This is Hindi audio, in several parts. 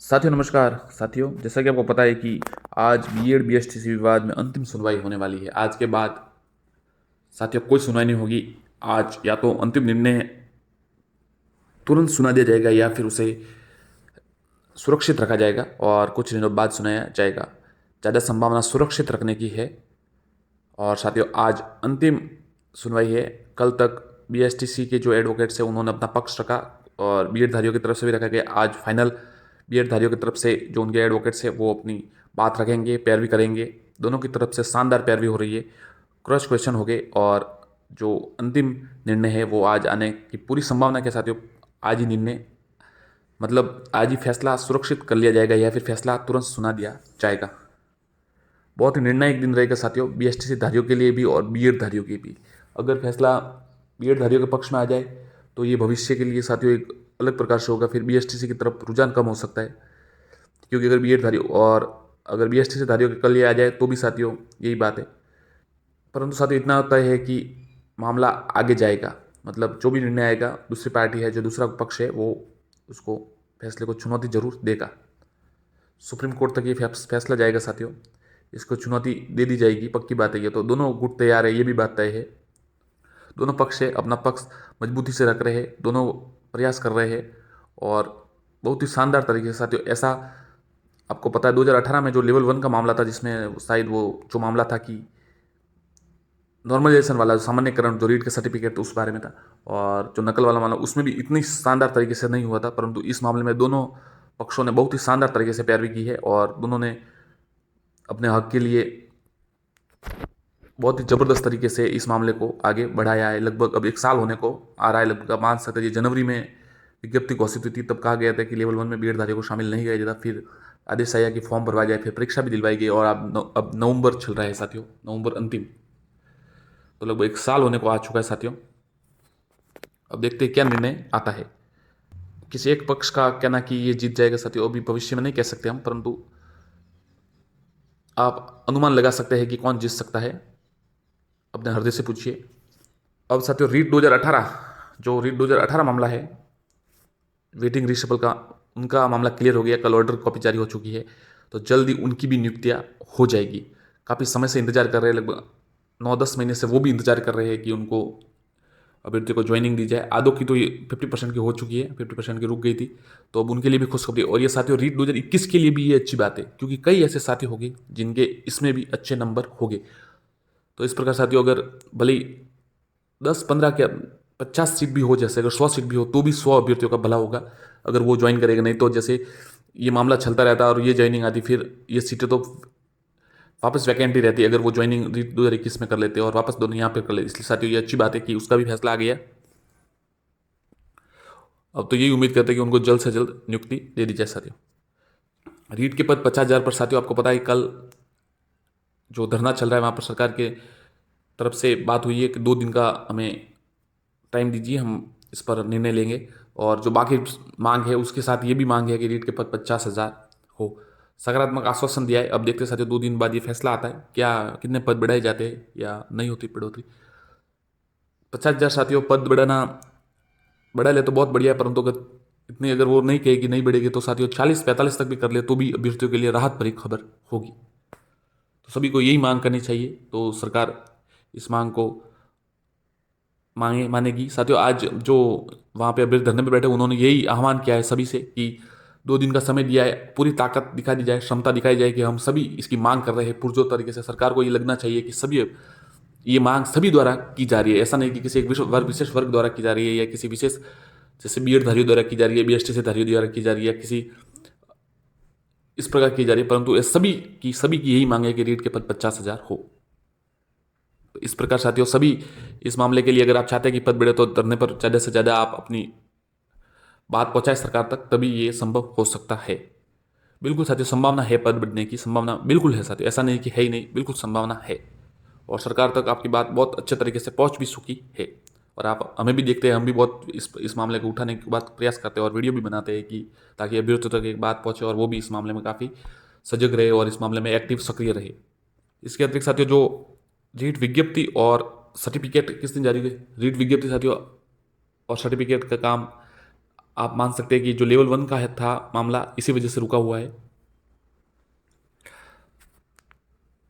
साथियों नमस्कार। साथियों, जैसा कि आपको पता है कि आज बीएड बीएसटीसी विवाद में अंतिम सुनवाई होने वाली है। आज के बाद साथियों कोई सुनवाई नहीं होगी। आज या तो अंतिम निर्णय तुरंत सुना दिया जाएगा या फिर उसे सुरक्षित रखा जाएगा और कुछ दिनों बाद सुनाया जाएगा। ज़्यादा संभावना सुरक्षित रखने की है। और साथियों आज अंतिम सुनवाई है। कल तक बीएसटीसी के जो एडवोकेट्स हैं उन्होंने अपना पक्ष रखा और बीएड धारियों की तरफ से भी रखा गया। आज फाइनल बीएड धारियों की तरफ से जो उनके एडवोकेट्स हैं वो अपनी बात रखेंगे, पैरवी करेंगे। दोनों की तरफ से शानदार पैरवी हो रही है, क्रॉस क्वेश्चन हो गए और जो अंतिम निर्णय है वो आज आने की पूरी संभावना के साथियों। आज ही निर्णय मतलब आज ही फैसला सुरक्षित कर लिया जाएगा या फिर फैसला तुरंत सुना दिया जाएगा। बहुत ही निर्णायक दिन रहेगा साथियों, बीएसटीसी धारियों के लिए भी और बीएड धारियों के भी। अगर फैसला बीएड धारियों के पक्ष में आ जाए तो ये भविष्य के लिए साथियों एक अलग प्रकार से होगा। फिर बीएसटीसी की तरफ रुझान कम हो सकता है, क्योंकि अगर बीएड धारियों और अगर बीएसटीसी धारियों के कल ये आ जाए तो भी साथियों यही बात है। परंतु साथियों इतना तय है कि मामला आगे जाएगा। मतलब जो भी निर्णय आएगा, दूसरी पार्टी है, जो दूसरा पक्ष है, वो उसको फैसले को चुनौती जरूर देगा। सुप्रीम कोर्ट तक ये फैसला जाएगा साथियों। इसको चुनौती दे दी जाएगी, पक्की बात है। ये तो दोनों गुट तैयार है, ये भी बात तय है। दोनों पक्ष है अपना पक्ष मजबूती से रख रहे हैं, दोनों प्रयास कर रहे हैं और बहुत ही शानदार तरीके से साथियों। ऐसा आपको पता है 2018 में जो लेवल 1 का मामला था, जिसमें शायद वो जो मामला था कि नॉर्मलाइजेशन वाला सामान्यकरण जो रीट के सर्टिफिकेट उस बारे में था, और जो नकल वाला मामला उसमें भी इतनी शानदार तरीके से नहीं हुआ था। परंतु इस मामले में दोनों पक्षों ने बहुत ही शानदार तरीके से पैरवी की है और दोनों ने अपने हक के लिए बहुत ही ज़बरदस्त तरीके से इस मामले को आगे बढ़ाया है। लगभग अब 1 साल होने को आ रहा है। लगभग आप मान सकते हैं, ये जनवरी में विज्ञप्ति घोषित हुई थी, तब कहा गया था कि लेवल 1 में बीएड धारियों को शामिल नहीं किया जाता। फिर आदेश आया कि फॉर्म भरवाया जाए, फिर परीक्षा भी दिलवाई गई और अब नवंबर चल रहा है साथियों, नवंबर अंतिम। तो लगभग 1 साल होने को आ चुका है साथियों। अब देखते हैं क्या निर्णय आता है। किसी एक पक्ष का कहना कि ये जीत जाएगा साथियों, अभी भविष्य में नहीं कह सकते हम, परंतु आप अनुमान लगा सकते हैं कि कौन जीत सकता है। अपने हृदय से पूछिए। अब साथियों रीट 2018, जो रीट 2018 मामला है वेटिंग रिशफल का, उनका मामला क्लियर हो गया। कल ऑर्डर कॉपी जारी हो चुकी है, तो जल्द ही उनकी भी नियुक्तियां हो जाएगी। काफ़ी समय से इंतजार कर रहे हैं, लगभग 9-10 महीने से वो भी इंतजार कर रहे हैं कि उनको अभ्यर्थी को ज्वाइनिंग दी जाए। आधों की तो ये 50% की हो चुकी है, 50% की रुक गई थी, तो अब उनके लिए भी खुशखबरी। और ये साथियों रीट 2021 के लिए भी ये अच्छी बात है, क्योंकि कई ऐसे साथी हो गए जिनके इसमें भी अच्छे नंबर हो गए। तो इस प्रकार साथियों अगर भले ही 10-15 क्या 50 सीट भी हो, जैसे अगर 100 सीट भी हो तो भी 100 अभ्यर्थियों का भला होगा अगर वो ज्वाइन करेगा। नहीं तो जैसे ये मामला चलता रहता और ये ज्वाइनिंग आती, फिर ये सीटें तो वापस वैकेंट ही रहती अगर वो ज्वाइनिंग 2021 में कर लेते और वापस दोनों यहाँ पे कर लेते। इसलिए साथियों ये अच्छी बात है कि उसका भी फैसला आ गया। अब तो यही उम्मीद करते हैं कि उनको जल्द से जल्द नियुक्ति दे दी जाए साथियों। रीट के पद 50,000 पर साथियों आपको पता है कल जो धरना चल रहा है वहाँ पर सरकार के तरफ से बात हुई है कि 2 दिन का हमें टाइम दीजिए, हम इस पर निर्णय लेंगे। और जो बाकी मांग है उसके साथ ये भी मांग है कि रीट के पद 50,000 हो। सकारात्मक आश्वासन दिया है। अब देखते हैं साथियों 2 दिन बाद ये फैसला आता है, क्या कितने पद बढ़ाए जाते हैं या नहीं होती बढ़ोतरी। 50,000 साथियों पद बढ़ा ले तो बहुत बढ़िया है, परंतु अगर इतनी अगर वो नहीं कहे कि नहीं बढ़ेगी तो साथियों 40-45 तक भी कर ले तो भी अभ्यर्थियों के लिए राहत भरी खबर होगी। तो सभी को यही मांग करनी चाहिए, तो सरकार इस मांग को मानेगी साथियों। आज जो वहाँ पे अभ्यर्थी धरने पे बैठे उन्होंने यही आह्वान किया है सभी से कि 2 दिन का समय दिया है, पूरी ताकत दिखा दी जाए, क्षमता दिखाई जाए कि हम सभी इसकी मांग कर रहे हैं पुरजोर तरीके से। सरकार को ये लगना चाहिए कि सभी ये मांग सभी द्वारा की जा रही है, ऐसा नहीं कि किसी एक विशेष वर्ग द्वारा की जा रही है या किसी विशेष जैसे बीएड धारियों द्वारा की जा रही है, बीएसटी से धारियों द्वारा की जा रही है, किसी इस प्रकार की जा रही है, परंतु ये सभी की यही मांग है कि रीट के पद 50,000 हो। तो इस प्रकार साथियों सभी इस मामले के लिए अगर आप चाहते हैं कि पद बढ़े तो धरने पर ज़्यादा से ज़्यादा आप अपनी बात पहुंचाए सरकार तक, तभी ये संभव हो सकता है। बिल्कुल साथियों संभावना है, पद बढ़ने की संभावना बिल्कुल है साथियों, ऐसा नहीं कि है ही नहीं, बिल्कुल संभावना है। और सरकार तक आपकी बात बहुत अच्छे तरीके से पहुंच भी चुकी है। और आप हमें भी देखते हैं, हम भी बहुत इस मामले को उठाने के बाद प्रयास करते हैं और वीडियो भी बनाते हैं कि ताकि अभ्यर्थियों तक एक बात पहुंचे और वो भी इस मामले में काफ़ी सजग रहे और इस मामले में एक्टिव सक्रिय रहे। इसके अतिरिक्त साथियों जो रीट विज्ञप्ति और सर्टिफिकेट किस दिन जारी हुई, रीट विज्ञप्ति साथियों और सर्टिफिकेट का काम आप मान सकते हैं कि जो लेवल 1 का है था मामला, इसी वजह से रुका हुआ है।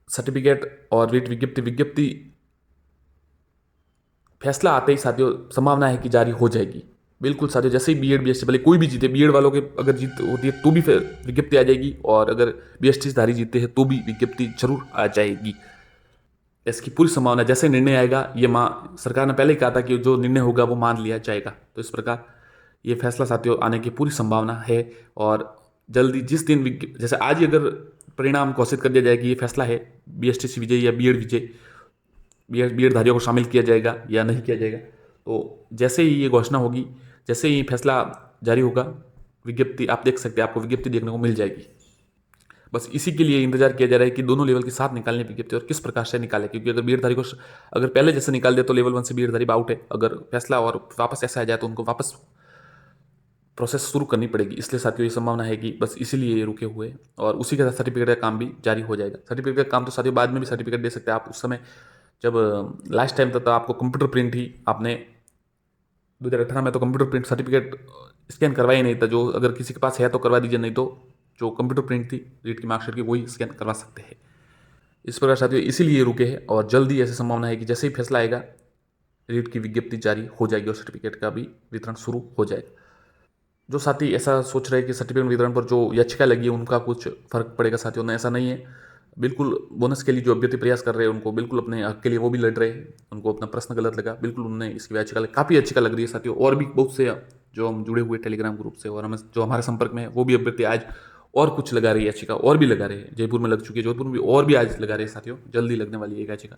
सर्टिफिकेट और रीट विज्ञप्ति फैसला आते ही साथियों संभावना है कि जारी हो जाएगी। बिल्कुल साथियों, जैसे ही बीएड बीएसटी, भले कोई भी जीते, बीएड वालों के अगर जीत होती है तो भी फिर विज्ञप्ति आ जाएगी, और अगर बीएसटी धारी जीते हैं तो भी विज्ञप्ति जरूर आ जाएगी। इसकी पूरी संभावना, जैसे निर्णय आएगा, ये सरकार ने पहले ही कहा था कि जो निर्णय होगा वो मान लिया जाएगा। तो इस प्रकार ये फैसला साथियों आने की पूरी संभावना है। और जल्दी जिस दिन जैसे आज ही अगर परिणाम घोषित कर दिया जाए कि ये फैसला है, बीएसटीसी विजय या बीएड विजय, बीएड धारियों को शामिल किया जाएगा या नहीं किया जाएगा, तो जैसे ही ये घोषणा होगी, जैसे ही फैसला जारी होगा, विज्ञप्ति आप देख सकते हैं, आपको विज्ञप्ति देखने को मिल जाएगी। बस इसी के लिए इंतजार किया जा रहा है कि दोनों लेवल के साथ निकालने विज्ञप्ति, और किस प्रकार से निकाले, क्योंकि अगर बीएडधारी को अगर पहले जैसे निकाल दे तो लेवल 1 से बीएडधारी आउट है। अगर फैसला और वापस ऐसा आ जाए तो उनको वापस प्रोसेस शुरू करनी पड़ेगी। इसलिए साथियों ये संभावना है कि बस इसीलिए ये रुके हुए, और उसी के साथ सर्टिफिकेट का काम भी जारी हो जाएगा। सर्टिफिकेट का काम तो साथियों बाद में भी सर्टिफिकेट दे सकते हैं आप। उस समय जब लास्ट टाइम तक तो आपको कंप्यूटर प्रिंट ही, आपने 2018 में तो कंप्यूटर प्रिंट सर्टिफिकेट स्कैन करवाया ही नहीं था। जो अगर किसी के पास है तो करवा दीजिए, नहीं तो जो कंप्यूटर प्रिंट थी रीट की मार्कशीट की वही स्कैन करवा सकते हैं। इस प्रकार साथियों इसीलिए रुके हैं, और जल्दी ऐसी संभावना है कि जैसे ही फैसला आएगा रीट की विज्ञप्ति जारी हो जाएगी और सर्टिफिकेट का भी वितरण शुरू हो जाएगा। जो साथी ऐसा सोच रहे हैं कि सर्टिफिकेट वितरण पर जो याचिका लगी है उनका कुछ फर्क पड़ेगा, साथियों ने ऐसा नहीं है। बिल्कुल बोनस के लिए जो अभ्यर्थी प्रयास कर रहे हैं उनको बिल्कुल अपने हक के लिए वो भी लड़ रहे हैं। उनको अपना प्रश्न गलत लगा, बिल्कुल उन्होंने इसकी याचिका काफ़ी याचिका लग रही है साथियों। और भी बहुत से जो हम जुड़े हुए टेलीग्राम ग्रुप से और हमें जो हमारे संपर्क में है, वो भी अभ्यर्थी आज और कुछ लगा रही है याचिका, और भी लगा रहे हैं। जयपुर में लग चुकी है, जोधपुर में भी और भी आज लगा रहे हैं साथियों। जल्दी लगने वाली है याचिका।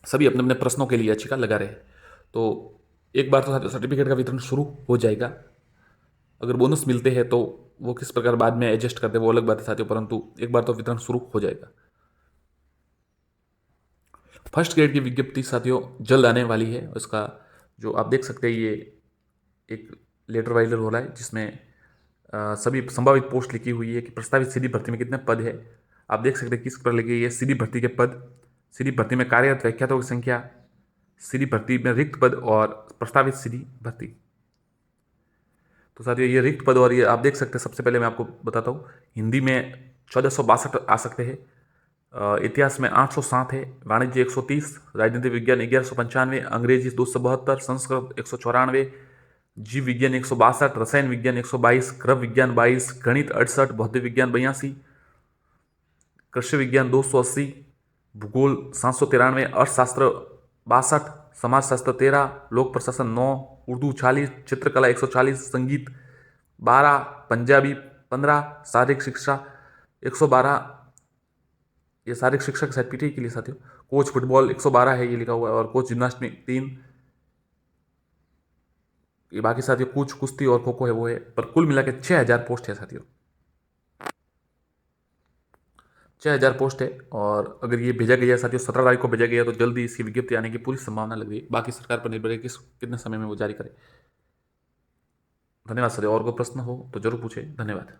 सभी अपने अपने प्रश्नों के लिए याचिका लगा रहे हैं। तो एक बार तो सर्टिफिकेट का वितरण शुरू हो जाएगा। अगर बोनस मिलते हैं तो वो किस प्रकार बाद में एडजस्ट करते हैं वो अलग बात है साथियों, परंतु एक बार तो वितरण शुरू हो जाएगा। फर्स्ट ग्रेड की विज्ञप्ति साथियों जल्द आने वाली है। उसका जो आप देख सकते हैं, ये एक लेटर वाइलर हो रहा है जिसमें सभी संभावित पोस्ट लिखी हुई है कि प्रस्तावित सीधी भर्ती में कितने पद है। आप देख सकते हैं किस पर लिखी है, सीधी भर्ती के पद, सीधी भर्ती में कार्यरत व्याख्यातों की संख्या, सीधी भर्ती में रिक्त पद और प्रस्तावित सीधी भर्ती। तो साथियों ये रिक्त पद, और ये आप देख सकते हैं, सबसे पहले मैं आपको बताता हूँ, हिंदी में 1462 आ सकते हैं, इतिहास में 807 है, वाणिज्य 130, राजनीति विज्ञान 1195, अंग्रेजी 272, संस्कृत 194, जीव विज्ञान 162, रसायन विज्ञान 122, गृह विज्ञान 22, गणित 68, भौतिक विज्ञान 82, कृषि विज्ञान 280, भूगोल 793, अर्थशास्त्र 62, समाजशास्त्र 13, लोक प्रशासन 9, उर्दू 40, चित्रकला 140, संगीत 12, पंजाबी 15, शारीरिक शिक्षा 112, ये शारीरिक शिक्षा के साथ पीटी के लिए साथियों। कोच फुटबॉल 112 है ये लिखा हुआ है, और कोच जिम्नास्टिक 3। ये बाकी साथियों कुछ कुश्ती और खो खो है वो है, पर कुल मिला के 6000 पोस्ट है साथियों, 6000 पोस्ट है। और अगर ये भेजा गया साथियों 17 तारीख को भेजा गया, तो जल्दी इसकी विज्ञप्ति आने की पूरी संभावना लग रही है। बाकी सरकार पर निर्भर है कितने समय में वो जारी करे। धन्यवाद साथियों, और कोई प्रश्न हो तो जरूर पूछे। धन्यवाद।